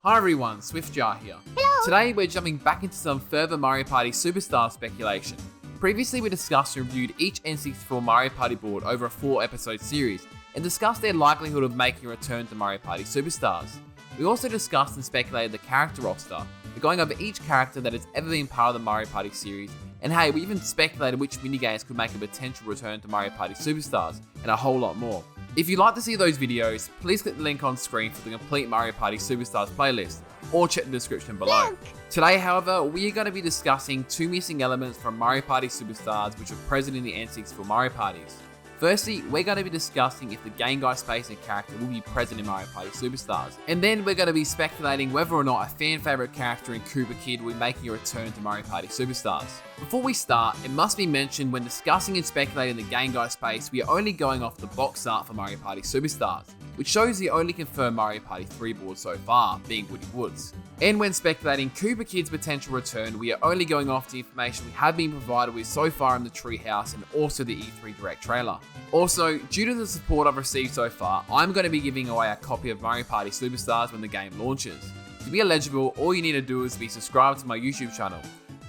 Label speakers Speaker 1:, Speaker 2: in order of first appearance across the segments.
Speaker 1: Hi everyone, Swiftjar here.
Speaker 2: Hello.
Speaker 1: Today we're jumping back into some further Mario Party Superstar speculation. Previously we discussed and reviewed each N64 Mario Party board over a 4-episode series and discussed their likelihood of making a return to Mario Party Superstars. We also discussed and speculated the character roster, going over each character that has ever been part of the Mario Party series, and hey, we even speculated which minigames could make a potential return to Mario Party Superstars, and a whole lot more. If you'd like to see those videos, please click the link on screen for the complete Mario Party Superstars playlist, or check the description below. Today, however, we are going to be discussing two missing elements from Mario Party Superstars which are present in the N64 Mario Parties. Firstly, we're going to be discussing if the Game Guy Spacer character will be present in Mario Party Superstars. And then we're going to be speculating whether or not a fan favourite character in Koopa Kid will be making a return to Mario Party Superstars. Before we start, it must be mentioned when discussing and speculating the Game Guy space, we are only going off the box art for Mario Party Superstars, which shows the only confirmed Mario Party 3 board so far, being Woody Woods. And when speculating Koopa Kid's potential return, we are only going off the information we have been provided with so far in the Treehouse and also the E3 Direct trailer. Also, due to the support I've received so far, I'm going to be giving away a copy of Mario Party Superstars when the game launches. To be eligible, all you need to do is be subscribed to my YouTube channel.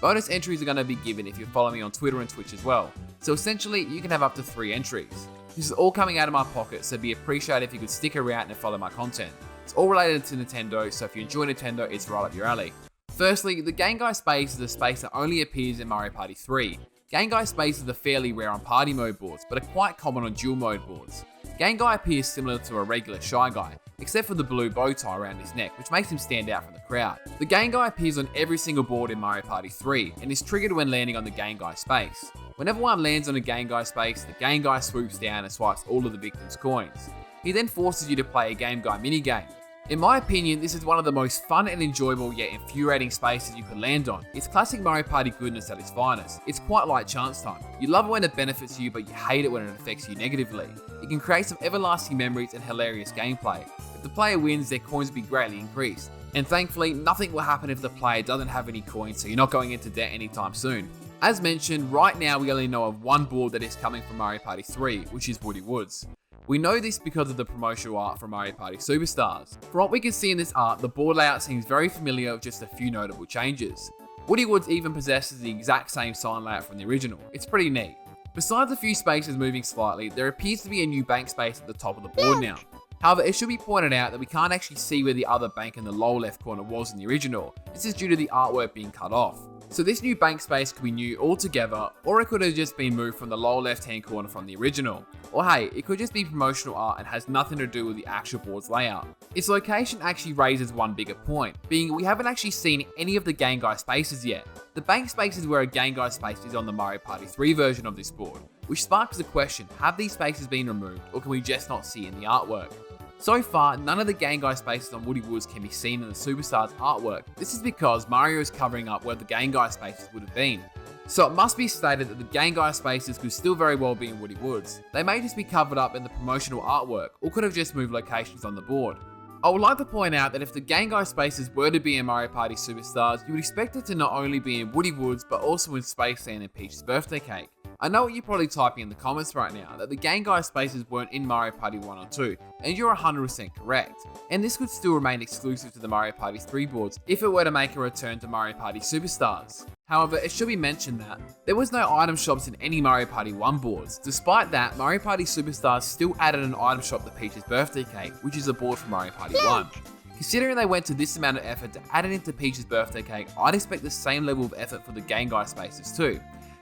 Speaker 1: Bonus entries are going to be given if you follow me on Twitter and Twitch as well. So essentially, you can have up to 3 entries. This is all coming out of my pocket, so it'd be appreciated if you could stick around and follow my content. It's all related to Nintendo, so if you enjoy Nintendo, it's right up your alley. Firstly, the Game Guy space is a space that only appears in Mario Party 3. Game Guy spaces are fairly rare on party mode boards, but are quite common on dual mode boards. Game Guy appears similar to a regular Shy Guy, except for the blue bow tie around his neck, which makes him stand out from the crowd. The Game Guy appears on every single board in Mario Party 3, and is triggered when landing on the Game Guy space. Whenever one lands on a Game Guy space, the Game Guy swoops down and swipes all of the victim's coins. He then forces you to play a Game Guy minigame. In my opinion, this is one of the most fun and enjoyable yet infuriating spaces you could land on. It's classic Mario Party goodness at its finest. It's quite like chance time. You love it when it benefits you, but you hate it when it affects you negatively. It can create some everlasting memories and hilarious gameplay. If the player wins, their coins will be greatly increased. And thankfully, nothing will happen if the player doesn't have any coins, so you're not going into debt anytime soon. As mentioned, right now we only know of one board that is coming from Mario Party 3, which is Woody Woods. We know this because of the promotional art from Mario Party Superstars. From what we can see in this art, the board layout seems very familiar with just a few notable changes. Woody Woods even possesses the exact same sign layout from the original. It's pretty neat. Besides a few spaces moving slightly, there appears to be a new bank space at the top of the board now. However, it should be pointed out that we can't actually see where the other bank in the lower left corner was in the original. This is due to the artwork being cut off. So this new bank space could be new altogether, or it could have just been moved from the lower left hand corner from the original. Or hey, it could just be promotional art and has nothing to do with the actual board's layout. Its location actually raises one bigger point, being we haven't actually seen any of the Game Guy spaces yet. The bank space is where a Game Guy space is on the Mario Party 3 version of this board, which sparks the question, have these spaces been removed, or can we just not see in the artwork? So far, none of the Game Guy spaces on Woody Woods can be seen in the Superstars artwork. This is because Mario is covering up where the Game Guy spaces would have been. So it must be stated that the Game Guy spaces could still very well be in Woody Woods. They may just be covered up in the promotional artwork, or could have just moved locations on the board. I would like to point out that if the Game Guy spaces were to be in Mario Party Superstars, you would expect it to not only be in Woody Woods, but also in Space Sand and Peach's birthday cake. I know what you're probably typing in the comments right now, that the Game Guy spaces weren't in Mario Party 1 or 2, and you're 100% correct. And this could still remain exclusive to the Mario Party 3 boards if it were to make a return to Mario Party Superstars. However, it should be mentioned that there was no item shops in any Mario Party 1 boards. Despite that, Mario Party Superstars still added an item shop to Peach's birthday cake, which is a board from Mario Party 1. Considering they went to this amount of effort to add it into Peach's birthday cake, I'd expect the same level of effort for the Game Guy spaces too.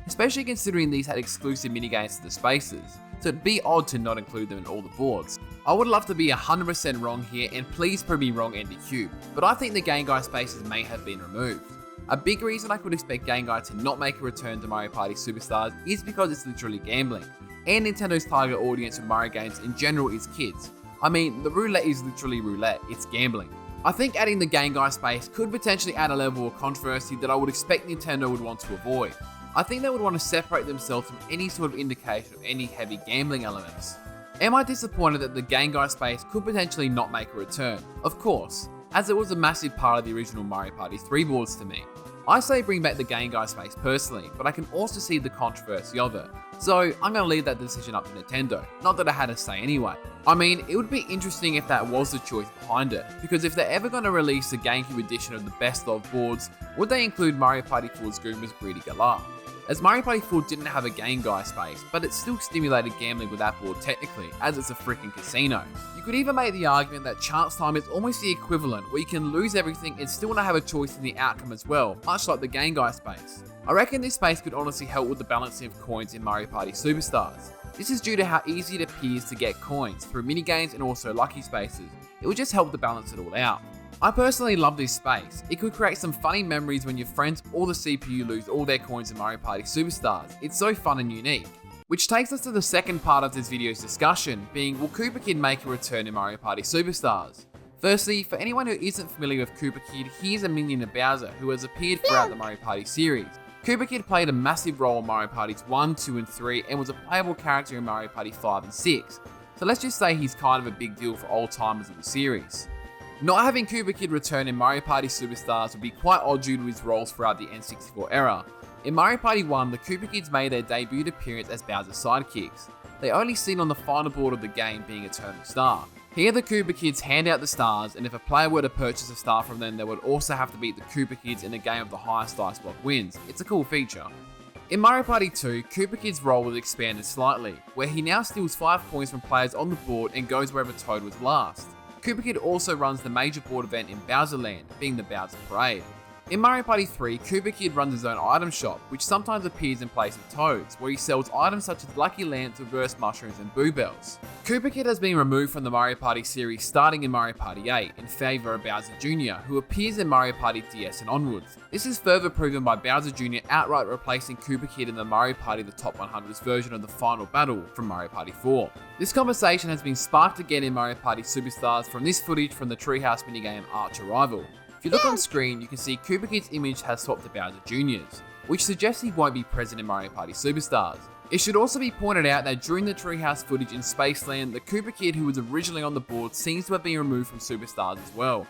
Speaker 1: Especially considering these had exclusive minigames to the spaces, so it'd be odd to not include them in all the boards. I would love to be 100% wrong here, and please prove me wrong NDQ, but I think the Game Guy spaces may have been removed. A big reason I could expect Game Guy to not make a return to Mario Party Superstars is because it's literally gambling, and Nintendo's target audience for Mario games in general is kids. I mean, the roulette is literally roulette, it's gambling. I think adding the Game Guy space could potentially add a level of controversy that I would expect Nintendo would want to avoid. I think they would want to separate themselves from any sort of indication of any heavy gambling elements. Am I disappointed that the Game Guy space could potentially not make a return? Of course, as it was a massive part of the original Mario Party 3 boards to me. I say bring back the Game Guy space personally, but I can also see the controversy of it. So I'm going to leave that decision up to Nintendo, not that I had a say anyway. I mean, it would be interesting if that was the choice behind it, because if they're ever going to release the GameCube edition of the best of boards, would they include Mario Party 4's Goombas Greedy Galar? As Mario Party 4 didn't have a Game Guy space, but it still stimulated gambling with that board technically, as it's a freaking casino. You could even make the argument that Chance Time is almost the equivalent, where you can lose everything and still not have a choice in the outcome as well, much like the Game Guy space. I reckon this space could honestly help with the balancing of coins in Mario Party Superstars. This is due to how easy it appears to get coins through minigames and also lucky spaces. It would just help to balance it all out. I personally love this space. It could create some funny memories when your friends or the CPU lose all their coins in Mario Party Superstars. It's so fun and unique. Which takes us to the second part of this video's discussion, being will Koopa Kid make a return in Mario Party Superstars? Firstly, for anyone who isn't familiar with Koopa Kid, here's a minion of Bowser who has appeared throughout the Mario Party series. Koopa Kid played a massive role in Mario Parties 1, 2 and 3 and was a playable character in Mario Party 5 and 6. So let's just say he's kind of a big deal for old timers of the series. Not having Koopa Kid return in Mario Party Superstars would be quite odd due to his roles throughout the N64 era. In Mario Party 1, the Koopa Kids made their debut appearance as Bowser's sidekicks. They only seen on the final board of the game being Eternal Star. Here the Koopa Kids hand out the stars, and if a player were to purchase a star from them, they would also have to beat the Koopa Kids in a game of the highest dice block wins. It's a cool feature. In Mario Party 2, Koopa Kid's role was expanded slightly, where he now steals 5 coins from players on the board and goes wherever Toad was last. Koopa Kid also runs the major board event in Bowser Land, being the Bowser Parade. In Mario Party 3, Koopa Kid runs his own item shop, which sometimes appears in place of Toad's, where he sells items such as Lucky Lamps, Reverse Mushrooms, and Boo Bells. Koopa Kid has been removed from the Mario Party series starting in Mario Party 8 in favour of Bowser Jr., who appears in Mario Party DS and onwards. This is further proven by Bowser Jr. outright replacing Koopa Kid in the Mario Party The Top 100's version of the final battle from Mario Party 4. This conversation has been sparked again in Mario Party Superstars from this footage from the Treehouse minigame Arch Arrival. If you look on screen, you can see Koopa Kid's image has swapped to Bowser Jr.'s, which suggests he won't be present in Mario Party Superstars. It should also be pointed out that during the Treehouse footage in Spaceland, the Koopa Kid who was originally on the board seems to have been removed from Superstars as well.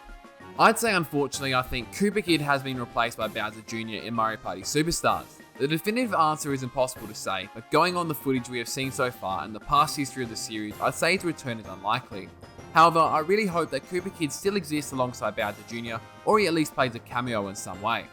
Speaker 1: I'd say unfortunately I think Koopa Kid has been replaced by Bowser Jr. in Mario Party Superstars. The definitive answer is impossible to say, but going on the footage we have seen so far and the past history of the series, I'd say his return is unlikely. However, I really hope that Koopa Kid still exists alongside Bowser Jr., or he at least plays a cameo in some way.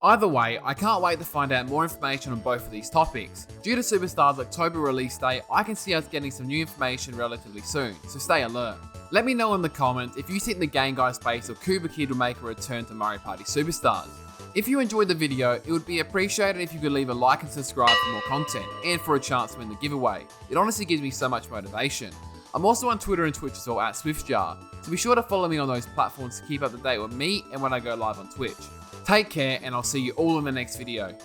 Speaker 1: Either way, I can't wait to find out more information on both of these topics. Due to Superstars' October release date, I can see us getting some new information relatively soon, so stay alert. Let me know in the comments if you think the Game Guy space or Koopa Kid will make a return to Mario Party Superstars. If you enjoyed the video, it would be appreciated if you could leave a like and subscribe for more content, and for a chance to win the giveaway. It honestly gives me so much motivation. I'm also on Twitter and Twitch as well at SwiftJar, so be sure to follow me on those platforms to keep up to date with me and when I go live on Twitch. Take care, and I'll see you all in the next video.